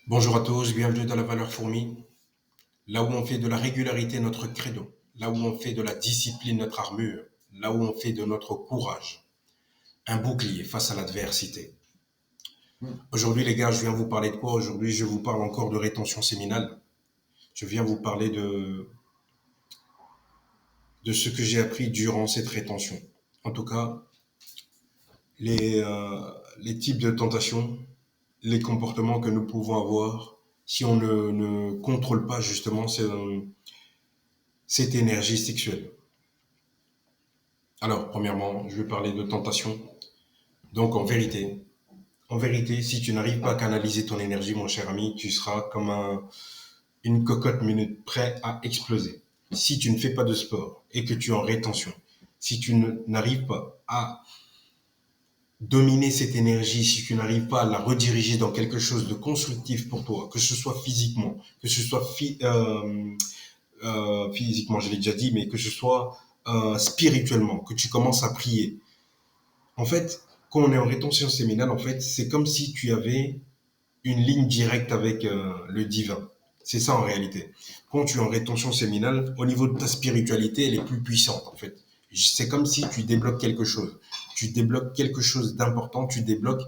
Bonjour à tous, bienvenue dans la valeur fourmi, là où on fait de la régularité notre credo, là où on fait de la discipline notre armure, là où on fait de notre courage un bouclier face à l'adversité. Aujourd'hui les gars, je viens vous parler de quoi? Aujourd'hui je vous parle encore de rétention séminale. Je viens vous parler de ce que j'ai appris durant cette rétention. En tout cas, les, euh, les types de tentations, les comportements que nous pouvons avoir si on ne contrôle pas justement cette énergie sexuelle. Alors, premièrement, je vais parler de tentation. Donc, en vérité, si tu n'arrives pas à canaliser ton énergie, mon cher ami, tu seras comme une cocotte minute prêt à exploser. Si tu ne fais pas de sport et que tu es en rétention, si tu n'arrives pas à dominer cette énergie, si tu n'arrives pas à la rediriger dans quelque chose de constructif pour toi, que ce soit physiquement, que ce soit physiquement, je l'ai déjà dit, mais que ce soit spirituellement, que tu commences à prier. En fait, quand on est en rétention séminale, en fait, c'est comme si tu avais une ligne directe avec le divin. C'est ça en réalité. Quand tu es en rétention séminale, au niveau de ta spiritualité, elle est plus puissante en fait. C'est comme si tu débloques quelque chose. Tu débloques quelque chose d'important, tu débloques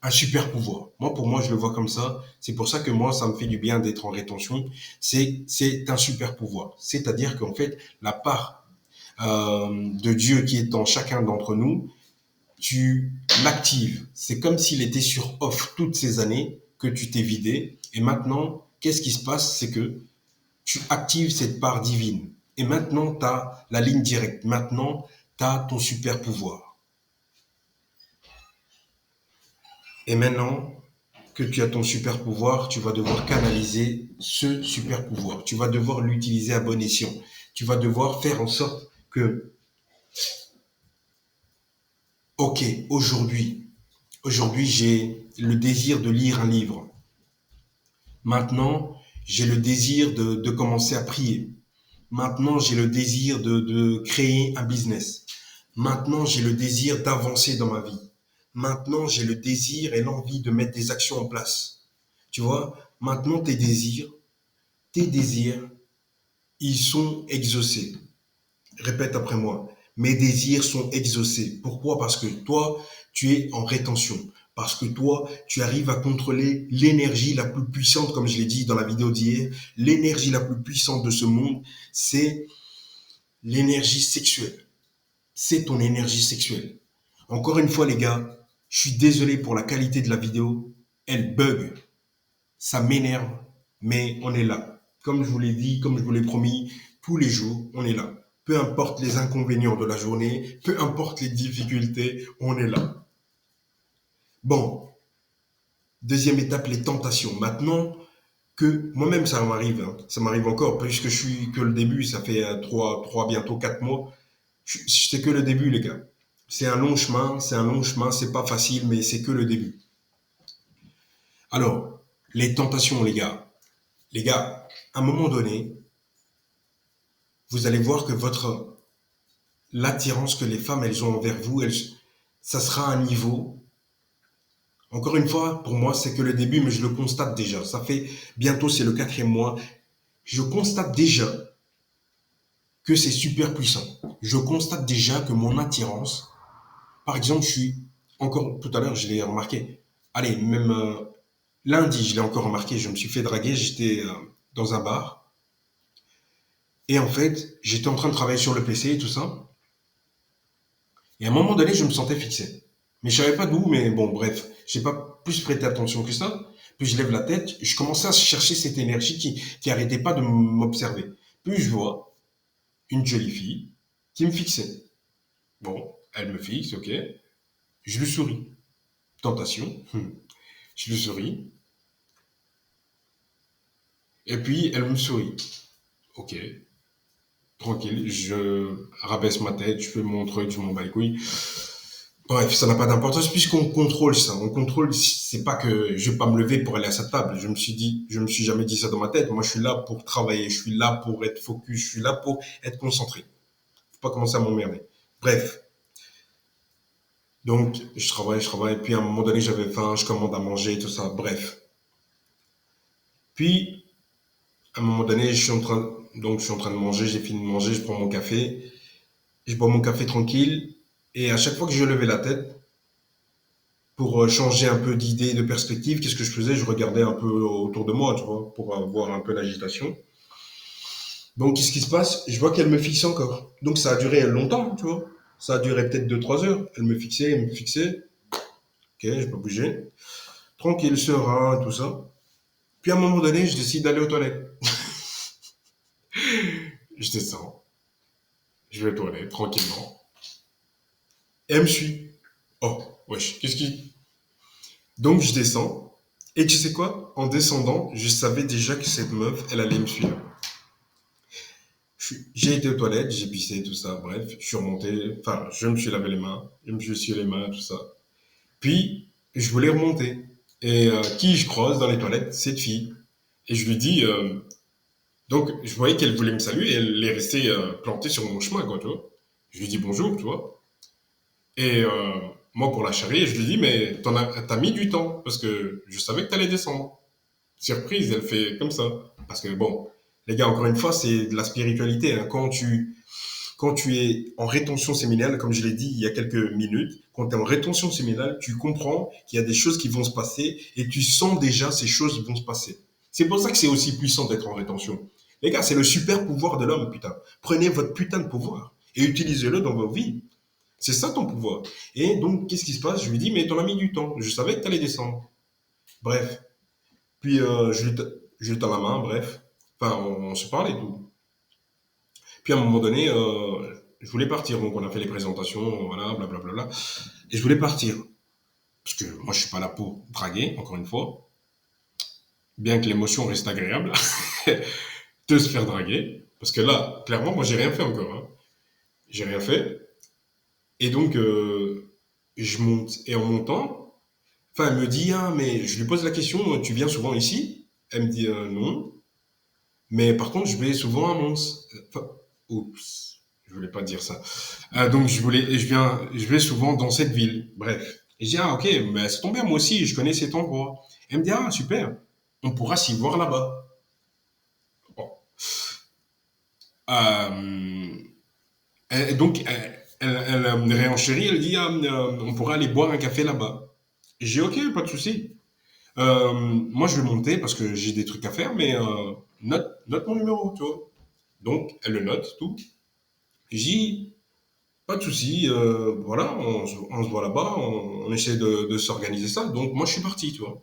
un super pouvoir. Moi, pour moi, je le vois comme ça. C'est pour ça que moi, ça me fait du bien d'être en rétention. C'est un super pouvoir. C'est-à-dire qu'en fait, la part de Dieu qui est en chacun d'entre nous, tu l'actives. C'est comme s'il était sur off toutes ces années que tu t'es vidé. Et maintenant, qu'est-ce qui se passe? C'est que tu actives cette part divine. Et maintenant, tu as la ligne directe. Maintenant, tu as ton super pouvoir. Et maintenant que tu as ton super pouvoir, tu vas devoir canaliser ce super pouvoir. Tu vas devoir l'utiliser à bon escient. Tu vas devoir faire en sorte que, ok, aujourd'hui, j'ai le désir de lire un livre. Maintenant, j'ai le désir de commencer à prier. Maintenant, j'ai le désir de créer un business. Maintenant, j'ai le désir d'avancer dans ma vie. Maintenant, j'ai le désir et l'envie de mettre des actions en place. Tu vois, maintenant, tes désirs, ils sont exaucés. Répète après moi. Mes désirs sont exaucés. Pourquoi? Parce que toi, tu es en rétention. Parce que toi, tu arrives à contrôler l'énergie la plus puissante, comme je l'ai dit dans la vidéo d'hier. L'énergie la plus puissante de ce monde, c'est l'énergie sexuelle. C'est ton énergie sexuelle. Encore une fois, les gars, je suis désolé pour la qualité de la vidéo. Elle bug. Ça m'énerve, mais on est là. Comme je vous l'ai dit, comme je vous l'ai promis, tous les jours, on est là. Peu importe les inconvénients de la journée, peu importe les difficultés, on est là. Bon, deuxième étape, les tentations. Maintenant que moi-même, ça m'arrive, hein, ça m'arrive encore, puisque je suis que le début, ça fait bientôt 4 mois. C'est que le début, les gars. C'est un long chemin, c'est pas facile, mais c'est que le début. Alors, les tentations, les gars. Les gars, à un moment donné, vous allez voir que l'attirance que les femmes elles ont envers vous, ça sera un niveau. Encore une fois, pour moi, c'est que le début, mais je le constate déjà. Ça fait bientôt, c'est le 4e mois. Je constate déjà que c'est super puissant. Je constate déjà que mon attirance, par exemple, je suis encore tout à l'heure, je l'ai remarqué. Allez, même lundi, je l'ai encore remarqué. Je me suis fait draguer. J'étais dans un bar et en fait, j'étais en train de travailler sur le PC et tout ça. Et à un moment donné, je me sentais fixé. Mais je savais pas d'où, mais bon, bref, j'ai pas plus prêté attention que ça. Puis je lève la tête, je commençais à chercher cette énergie qui arrêtait pas de m'observer. Puis je vois une jolie fille qui me fixait. Bon, elle me fixe, ok. Je lui souris. Tentation. Je lui souris. Et puis elle me sourit. Ok. Tranquille, je rabaisse ma tête, je fais mon truc, je m'en bats les couilles. Bref, ça n'a pas d'importance puisqu'on contrôle ça. On contrôle, c'est pas que je vais pas me lever pour aller à sa table. Je me suis jamais dit ça dans ma tête. Moi, je suis là pour travailler, je suis là pour être focus, je suis là pour être concentré. Faut pas commencer à m'emmerder. Bref. Donc, je travaille, puis à un moment donné, j'avais faim, je commande à manger, tout ça. Bref. Puis, à un moment donné, je suis en train de manger, j'ai fini de manger, je prends mon café, je bois mon café tranquille, et à chaque fois que je levais la tête, pour changer un peu d'idée, de perspective, qu'est-ce que je faisais? Je regardais un peu autour de moi, tu vois, pour voir un peu l'agitation. Donc, qu'est-ce qui se passe? Je vois qu'elle me fixe encore. Donc, ça a duré longtemps, tu vois. Ça a duré peut-être 2, 3 heures. Elle me fixait, elle me fixait. Ok, j'ai pas bougé. Tranquille, serein, tout ça. Puis, à un moment donné, je décide d'aller aux toilettes. Je descends, je vais aux toilettes, tranquillement. Et elle me suit. Oh, wesh, qu'est-ce qui... Donc, je descends. Et tu sais quoi? En descendant, je savais déjà que cette meuf, elle allait me suivre. J'ai été aux toilettes, j'ai pissé, tout ça, bref, je suis remonté, enfin, je me suis lavé les mains, je me suis essuyé les mains, tout ça. Puis, je voulais remonter. Et qui je croise dans les toilettes? Cette fille. Et je lui dis, donc, je voyais qu'elle voulait me saluer, et elle est restée plantée sur mon chemin, quoi, tu vois. Je lui dis bonjour, tu vois. Et moi, pour la charrier, je lui dis, mais t'as mis du temps, parce que je savais que t'allais descendre. Surprise, elle fait comme ça. Parce que bon, les gars, encore une fois, c'est de la spiritualité, hein. Quand tu es en rétention séminale, comme je l'ai dit il y a quelques minutes, quand tu es en rétention séminale, tu comprends qu'il y a des choses qui vont se passer et tu sens déjà ces choses vont se passer. C'est pour ça que c'est aussi puissant d'être en rétention. Les gars, c'est le super pouvoir de l'homme, putain. Prenez votre putain de pouvoir et utilisez-le dans vos vies. C'est ça ton pouvoir. Et donc, qu'est-ce qui se passe? Je lui dis, mais t'en as mis du temps. Je savais que t'allais descendre. Bref. Puis, je lui tends la main, bref. Enfin, on se parle et tout. Puis à un moment donné, je voulais partir. Donc on a fait les présentations, voilà, blablabla. Et je voulais partir. Parce que moi, je suis pas là pour draguer, encore une fois. Bien que l'émotion reste agréable, de se faire draguer. Parce que là, clairement, moi, j'ai rien fait encore, hein. J'ai rien fait. Et donc, je monte. Et en montant, enfin, elle me dit, ah, mais je lui pose la question, tu viens souvent ici? Elle me dit, non. Mais par contre, je vais souvent à Mons. Enfin, oups, je voulais pas dire ça. Donc je vais souvent dans cette ville. Bref. Et je dis ah ok, mais c'est tombé moi aussi, je connais cet endroit. Elle me dit ah super, on pourra s'y voir là-bas. Bon. Euh, et donc elle me réenchérit, elle dit ah, on pourra aller boire un café là-bas. J'ai dit ok, pas de souci. Moi je vais monter parce que j'ai des trucs à faire, mais note mon numéro, tu vois. Donc elle le note tout. J'ai pas de souci, voilà, on se voit là-bas, on essaie de s'organiser ça. Donc moi je suis parti, tu vois.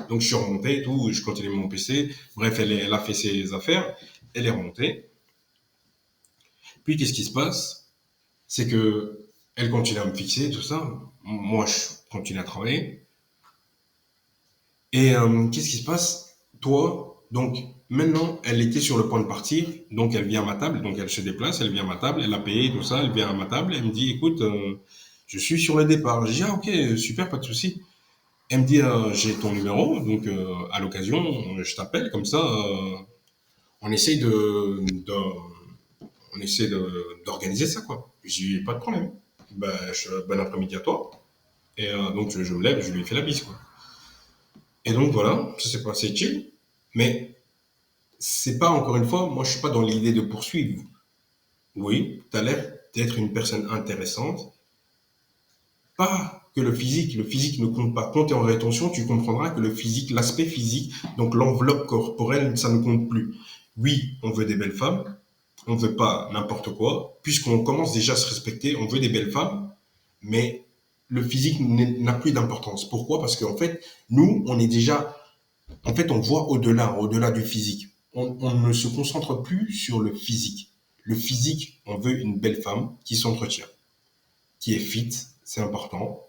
Donc je suis remonté et tout, je continue mon PC. Bref, elle a fait ses affaires, elle est remontée. Puis qu'est-ce qui se passe? C'est que elle continue à me fixer, tout ça. Moi je continue à travailler. Et qu'est-ce qui se passe? Toi, donc maintenant elle était sur le point de partir, donc elle vient à ma table, donc elle se déplace, elle vient à ma table, elle a payé tout ça, elle vient à ma table, elle me dit écoute, je suis sur le départ. Je dis ah ok, super, pas de souci. Elle me dit j'ai ton numéro, donc à l'occasion je t'appelle comme ça, on essaye on essaie d'organiser ça quoi. J'ai pas de problème. Ben, bon après-midi à toi. Et donc je me lève, je lui fais la bise quoi. Et donc voilà, ça s'est passé chill. Mais c'est pas encore une fois, moi je suis pas dans l'idée de poursuivre. Oui, tu as l'air d'être une personne intéressante. Pas que le physique ne compte pas. Quand tu es en rétention, tu comprendras que le physique, l'aspect physique, donc l'enveloppe corporelle, ça ne compte plus. Oui, on veut des belles femmes, on veut pas n'importe quoi. Puisqu'on commence déjà à se respecter, on veut des belles femmes, mais le physique n'a plus d'importance. Pourquoi? Parce qu'en fait, nous, on est déjà, en fait, on voit au-delà du physique. On ne se concentre plus sur le physique. Le physique, on veut une belle femme qui s'entretient, qui est fit, c'est important,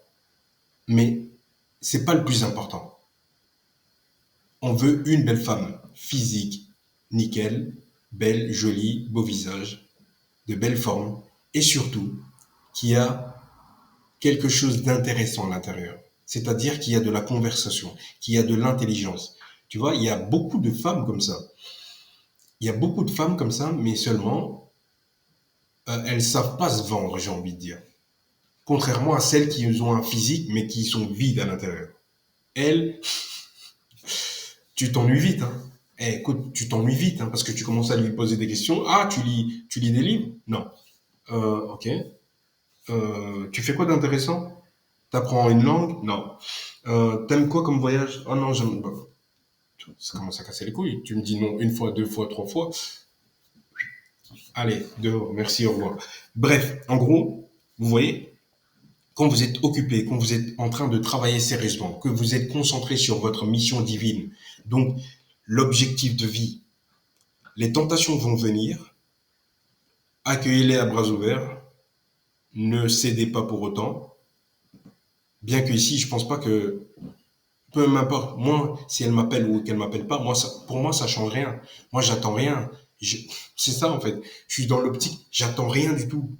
mais c'est pas le plus important. On veut une belle femme, physique, nickel, belle, jolie, beau visage, de belles formes, et surtout, qui a quelque chose d'intéressant à l'intérieur. C'est-à-dire qu'il y a de la conversation, qu'il y a de l'intelligence. Tu vois, il y a beaucoup de femmes comme ça. Il y a beaucoup de femmes comme ça, mais seulement, elles savent pas se vendre, j'ai envie de dire. Contrairement à celles qui ont un physique, mais qui sont vides à l'intérieur. Elles, tu t'ennuies vite, hein. Eh, écoute, tu t'ennuies vite, hein, parce que tu commences à lui poser des questions. Ah, tu lis des livres? Non. Ok. Tu fais quoi d'intéressant? T'apprends une langue? Non. T'aimes quoi comme voyage? Oh non, j'aime pas. Ça commence à casser les couilles. Tu me dis non une fois, deux fois, trois fois. Allez, dehors, merci, au revoir. Bref, en gros, vous voyez, quand vous êtes occupé, quand vous êtes en train de travailler sérieusement, que vous êtes concentré sur votre mission divine, donc l'objectif de vie, les tentations vont venir, accueillez-les à bras ouverts, ne cédez pas pour autant, bien que ici, je pense pas que, peu m'importe, moi, si elle m'appelle ou qu'elle m'appelle pas, moi, ça, pour moi, ça change rien. Moi, j'attends rien. Je- c'est ça, en fait. Je suis dans l'optique, j'attends rien du tout.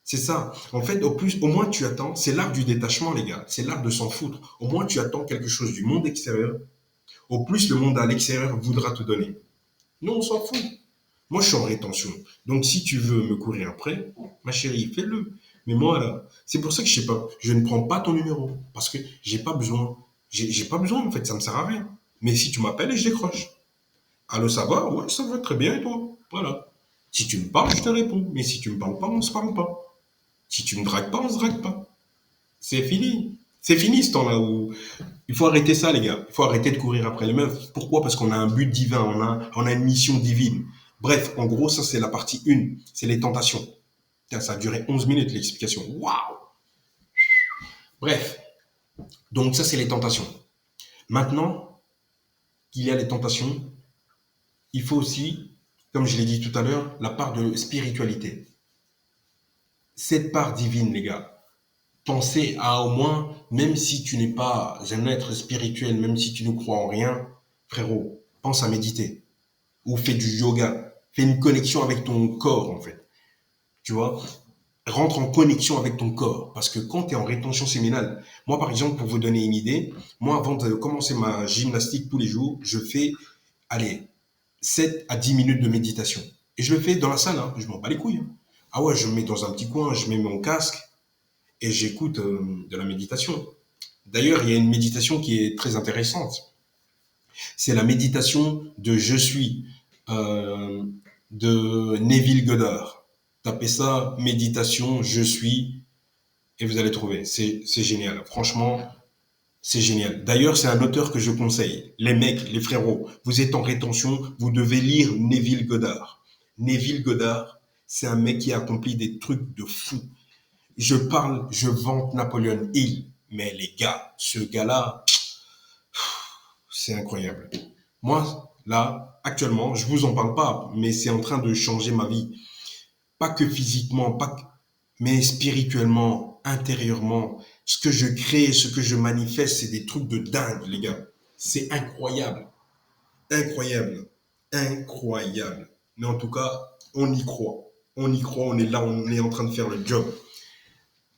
C'est ça. En fait, au plus, au moins tu attends, c'est l'art du détachement, les gars. C'est l'art de s'en foutre. Au moins tu attends quelque chose du monde extérieur. Au plus le monde à l'extérieur voudra te donner. Nous, on s'en fout. Moi, je suis en rétention. Donc, si tu veux me courir après, ma chérie, fais-le. Mais moi, là, c'est pour ça que je sais pas. Je ne prends pas ton numéro. Parce que j'ai pas besoin. J'ai pas besoin, en fait. Ça me sert à rien. Mais si tu m'appelles et je décroche. Allô, ça va? Ouais, ça va très bien et toi? Voilà. Si tu me parles, je te réponds. Mais si tu me parles pas, on se parle pas. Si tu me dragues pas, on se drague pas. C'est fini. C'est fini ce temps-là où il faut arrêter ça, les gars. Il faut arrêter de courir après les meufs. Pourquoi? Parce qu'on a un but divin, on a une mission divine. Bref, en gros, ça c'est la partie 1. C'est les tentations. Putain, ça a duré 11 minutes l'explication. Waouh! Bref, donc ça c'est les tentations. Maintenant qu'il y a les tentations, il faut aussi, comme je l'ai dit tout à l'heure, la part de spiritualité. Cette part divine, les gars. Pensez à au moins, même si tu n'es pas un être spirituel, même si tu ne crois en rien, frérot, pense à méditer. Ou fais du yoga. Fais une connexion avec ton corps, en fait. Tu vois? Rentre en connexion avec ton corps. Parce que quand tu es en rétention séminale, moi, par exemple, pour vous donner une idée, moi, avant de commencer ma gymnastique tous les jours, je fais, allez, 7 à 10 minutes de méditation. Et je le fais dans la salle, hein. Je m'en bats les couilles, hein. Ah ouais, je me mets dans un petit coin, je mets mon casque et j'écoute de la méditation. D'ailleurs, il y a une méditation qui est très intéressante. C'est la méditation de Je suis euh, de Neville Goddard. Tapez ça, méditation, Je suis, et vous allez trouver. C'est génial. Franchement, c'est génial. D'ailleurs, c'est un auteur que je conseille. Les mecs, les frérots, vous êtes en rétention, vous devez lire Neville Goddard. Neville Goddard, c'est un mec qui a accompli des trucs de fou. Je parle, je vante Napoléon Hill. Mais les gars, ce gars-là, c'est incroyable. Moi, là, actuellement, je vous en parle pas, mais c'est en train de changer ma vie. Pas que physiquement, mais spirituellement, intérieurement. Ce que je crée, ce que je manifeste, c'est des trucs de dingue, les gars. C'est incroyable. Incroyable. Incroyable. Mais en tout cas, on y croit. On y croit, on est là, on est en train de faire le job.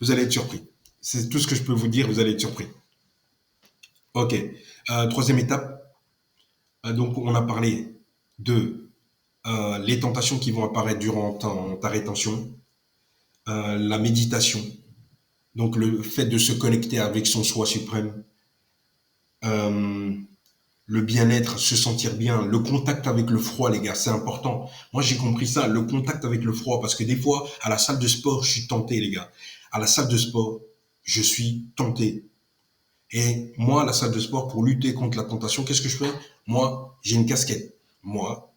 Vous allez être surpris. C'est tout ce que je peux vous dire, vous allez être surpris. Ok. Troisième étape. Donc, on a parlé de les tentations qui vont apparaître durant ta rétention, la méditation, donc le fait de se connecter avec son soi suprême, euh, le bien-être, se sentir bien, le contact avec le froid, les gars, c'est important. Moi, j'ai compris ça, le contact avec le froid, parce que des fois, à la salle de sport, je suis tenté, les gars. À la salle de sport, je suis tenté. Et moi, à la salle de sport, pour lutter contre la tentation, qu'est-ce que je fais? Moi, j'ai une casquette. Moi,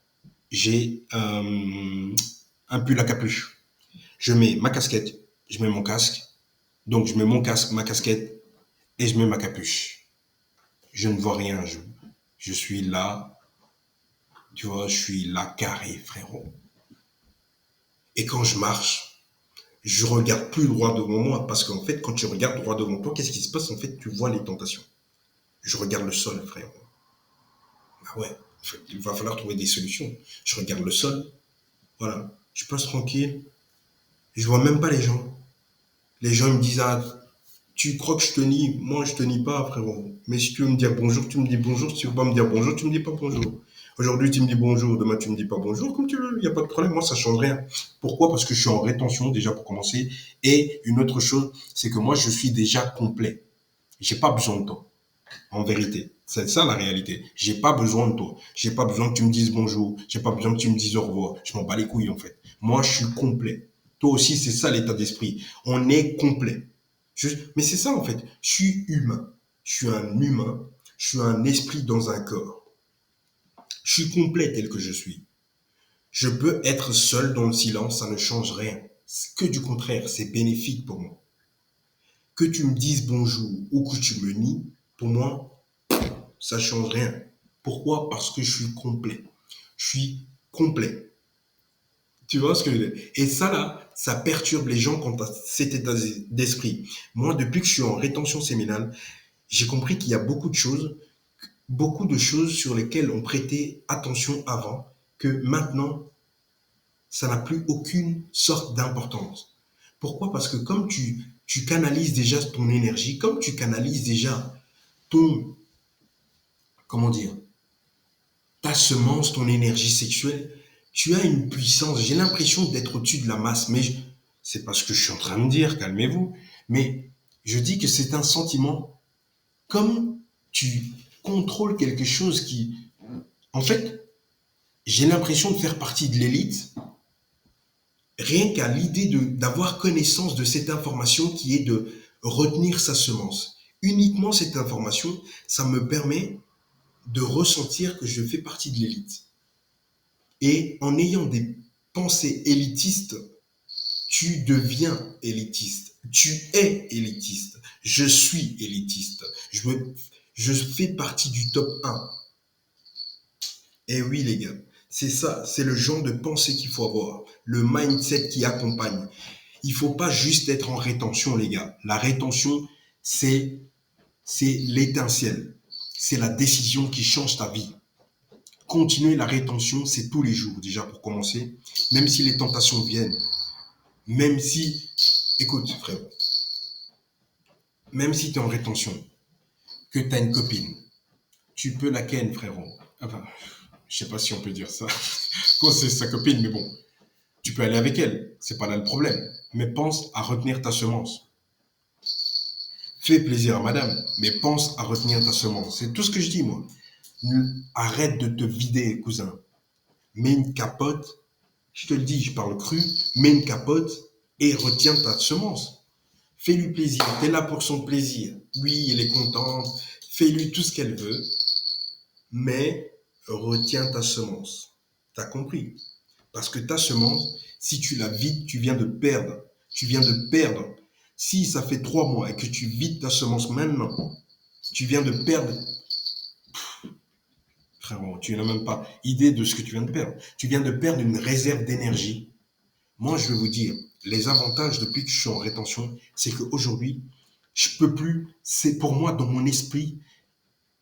j'ai un pull à capuche. Je mets ma casquette, je mets mon casque. Donc, je mets mon casque, ma casquette et je mets ma capuche. Je ne vois rien. Je suis là, tu vois, je suis là carré, frérot. Et quand je marche, je regarde plus droit devant moi parce qu'en fait, quand tu regardes droit devant toi, qu'est-ce qui se passe? En fait, tu vois les tentations. Je regarde le sol, frérot. Ah ouais, il va falloir trouver des solutions. Je regarde le sol, voilà. Je passe tranquille. Je vois même pas les gens. Les gens me disent, ah, tu crois que je te nie? Moi, je te nie pas, frérot. Mais si tu veux me dire bonjour, tu me dis bonjour. Si tu veux pas me dire bonjour, tu me dis pas bonjour. Aujourd'hui, tu me dis bonjour. Demain, tu me dis pas bonjour. Comme tu veux. Il n'y a pas de problème. Moi, ça change rien. Pourquoi? Parce que je suis en rétention, déjà, pour commencer. Et une autre chose, c'est que moi, je suis déjà complet. J'ai pas besoin de toi. En vérité. C'est ça la réalité. J'ai pas besoin de toi. J'ai pas besoin que tu me dises bonjour. J'ai pas besoin que tu me dises au revoir. Je m'en bats les couilles en fait. Moi, je suis complet. Toi aussi, c'est ça l'état d'esprit. On est complet. Mais c'est ça en fait. Je suis humain. Je suis un humain. Je suis un esprit dans un corps. Je suis complet tel que je suis. Je peux être seul dans le silence, ça ne change rien. Que du contraire, c'est bénéfique pour moi. Que tu me dises bonjour ou que tu me nies, pour moi, ça change rien. Pourquoi? Parce que je suis complet. Je suis complet. Tu vois ce que je veux dire? Et ça, là, ça perturbe les gens quant à cet état d'esprit. Moi, depuis que je suis en rétention séminale, j'ai compris qu'il y a beaucoup de choses sur lesquelles on prêtait attention avant, que maintenant, ça n'a plus aucune sorte d'importance. Pourquoi? Parce que comme tu canalises déjà ton énergie, comme tu canalises déjà ton, comment dire, ta semence, ton énergie sexuelle, tu as une puissance. J'ai l'impression d'être au-dessus de la masse, mais c'est pas ce que je suis en train de dire, calmez-vous. Mais je dis que c'est un sentiment comme tu contrôles quelque chose qui, en fait, j'ai l'impression de faire partie de l'élite, rien qu'à l'idée d'avoir connaissance de cette information qui est de retenir sa semence. Uniquement cette information, ça me permet de ressentir que je fais partie de l'élite. Et en ayant des pensées élitistes, tu deviens élitiste. Tu es élitiste. Je suis élitiste. Je fais partie du top 1. Et oui, les gars, c'est ça, c'est le genre de pensée qu'il faut avoir, le mindset qui accompagne. Il faut pas juste être en rétention, les gars. La rétention, c'est l'étincelle. C'est la décision qui change ta vie. Continuer la rétention, c'est tous les jours, déjà, pour commencer. Même si les tentations viennent. Même si, écoute, frère, même si tu es en rétention, que tu as une copine, tu peux la ken, frérot. Enfin, je sais pas si on peut dire ça. Quand c'est sa copine, mais bon, tu peux aller avec elle. C'est pas là le problème. Mais pense à retenir ta semence. Fais plaisir à madame, mais pense à retenir ta semence. C'est tout ce que je dis, moi. Arrête de te vider, cousin. Mets une capote. Je te le dis, je parle cru. Mets une capote et retiens ta semence. Fais-lui plaisir. T'es là pour son plaisir. Oui, elle est contente. Fais-lui tout ce qu'elle veut. Mais retiens ta semence. T'as compris? Parce que ta semence, si tu la vides, tu viens de perdre. Tu viens de perdre. Si ça fait 3 mois et que tu vides ta semence maintenant, tu viens de perdre. Frérot, tu n'as même pas idée de ce que tu viens de perdre. Tu viens de perdre une réserve d'énergie. Moi, je vais vous dire, les avantages depuis que je suis en rétention, c'est qu'aujourd'hui, je peux plus, c'est pour moi dans mon esprit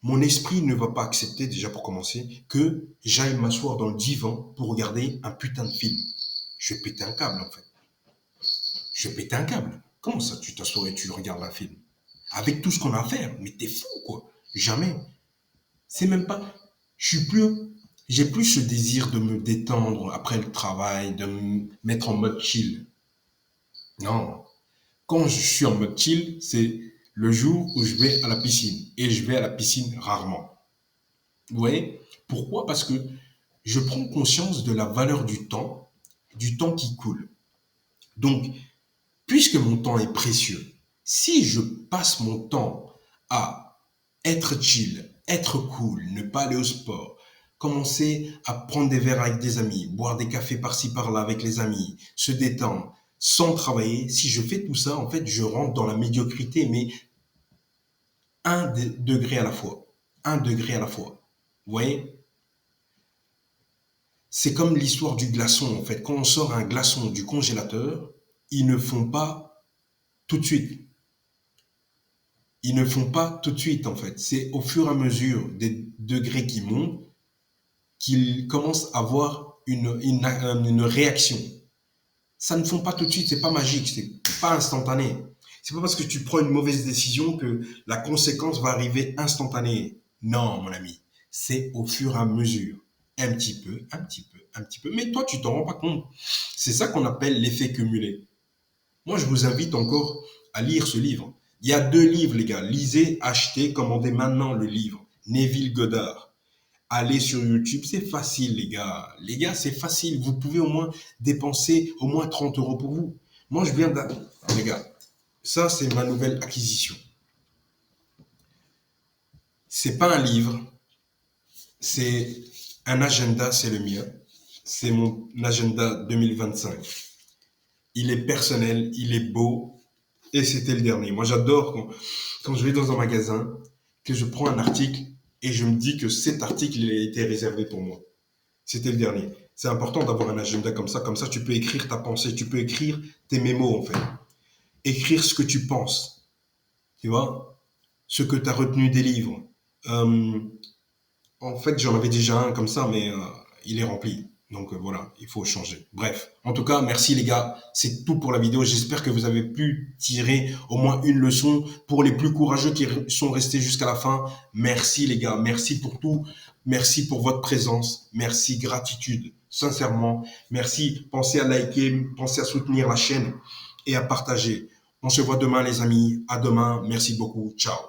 ne va pas accepter, déjà pour commencer, que j'aille m'asseoir dans le divan pour regarder un putain de film. Je vais péter un câble, en fait. Je vais péter un câble. Comment ça, tu t'assois et tu regardes un film? Avec tout ce qu'on a à faire. Mais t'es fou, quoi. Jamais. C'est même pas. Je suis plus. J'ai plus ce désir de me détendre après le travail, de me mettre en mode chill. Non. Quand je suis en mode chill, c'est le jour où je vais à la piscine. Et je vais à la piscine rarement. Vous voyez? Pourquoi? Parce que je prends conscience de la valeur du temps qui coule. Donc, puisque mon temps est précieux, si je passe mon temps à être chill, être cool, ne pas aller au sport, commencer à prendre des verres avec des amis, boire des cafés par-ci par-là avec les amis, se détendre, sans travailler, si je fais tout ça, en fait, je rentre dans la médiocrité, mais un degré à la fois. Un degré à la fois. Vous voyez? C'est comme l'histoire du glaçon, en fait. Quand on sort un glaçon du congélateur, ils ne font pas tout de suite. Ils ne font pas tout de suite, en fait. C'est au fur et à mesure des degrés qui montent qu'ils commencent à avoir une réaction. Ça ne font pas tout de suite, c'est pas magique, c'est pas instantané. C'est pas parce que tu prends une mauvaise décision que la conséquence va arriver instantanée. Non, mon ami, c'est au fur et à mesure. Un petit peu, un petit peu, un petit peu. Mais toi, tu t'en rends pas compte. C'est ça qu'on appelle l'effet cumulé. Moi, je vous invite encore à lire ce livre. Il y a 2 livres, les gars. Lisez, achetez, commandez maintenant le livre. Neville Goddard. Allez sur YouTube, c'est facile, les gars. Les gars, c'est facile. Vous pouvez au moins dépenser au moins 30 euros pour vous. Moi, je viens d'un... Les gars, ça, c'est ma nouvelle acquisition. C'est pas un livre, c'est un agenda, c'est le mien. C'est mon agenda 2025. Il est personnel, il est beau, et c'était le dernier. Moi, j'adore quand je vais dans un magasin, que je prends un article et je me dis que cet article, il a été réservé pour moi. C'était le dernier. C'est important d'avoir un agenda comme ça. Comme ça, tu peux écrire ta pensée, tu peux écrire tes mémos, en fait. Écrire ce que tu penses, tu vois, ce que tu as retenu des livres. Euh, En fait, j'en avais déjà un comme ça, mais il est rempli. Donc voilà, il faut changer. Bref, en tout cas, merci les gars. C'est tout pour la vidéo. J'espère que vous avez pu tirer au moins une leçon. Pour les plus courageux qui sont restés jusqu'à la fin, merci les gars. Merci pour tout. Merci pour votre présence. Merci, gratitude. Sincèrement, merci. Pensez à liker, pensez à soutenir la chaîne et à partager. On se voit demain les amis. À demain. Merci beaucoup. Ciao.